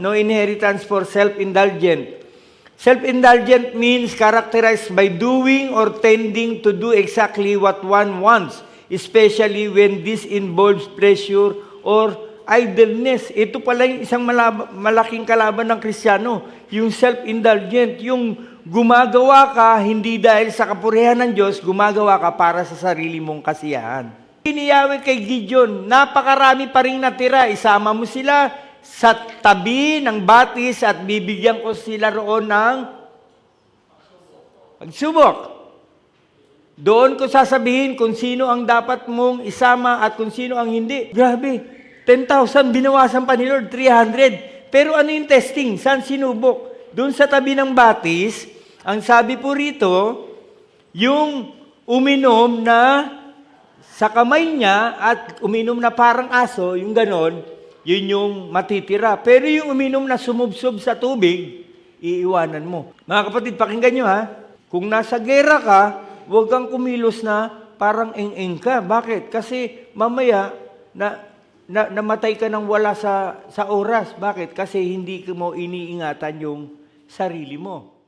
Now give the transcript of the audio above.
No inheritance for self-indulgent. Self-indulgent means characterized by doing or tending to do exactly what one wants, especially when this involves pleasure or idleness. Ito pala yung isang malaking kalaban ng Kristiyano, yung self-indulgent, yung gumagawa ka hindi dahil sa kapurihan ng Diyos, gumagawa ka para sa sarili mong kasiyahan. Iniyawi kay Gideon, napakarami pa rin natira, isama mo sila sa tabi ng batis at bibigyan ko sila roon ng pagsubok. Doon ko sasabihin kung sino ang dapat mong isama at kung sino ang hindi. Grabe, 10,000 binawasan pa ni Lord, 300. Pero ano yung testing? Saan sinubok? Doon sa tabi ng batis, ang sabi po rito, yung uminom na sa kamay niya at uminom na parang aso, yung ganon, yun yung matitira. Pero yung uminom na sumubsob sa tubig, iiwanan mo. Mga kapatid, pakinggan nyo ha. Kung nasa gera ka, huwag kang kumilos na parang eng-eng ka. Bakit? Kasi mamaya, namatay ka nang wala sa oras. Bakit? Kasi hindi mo iniingatan yung sarili mo.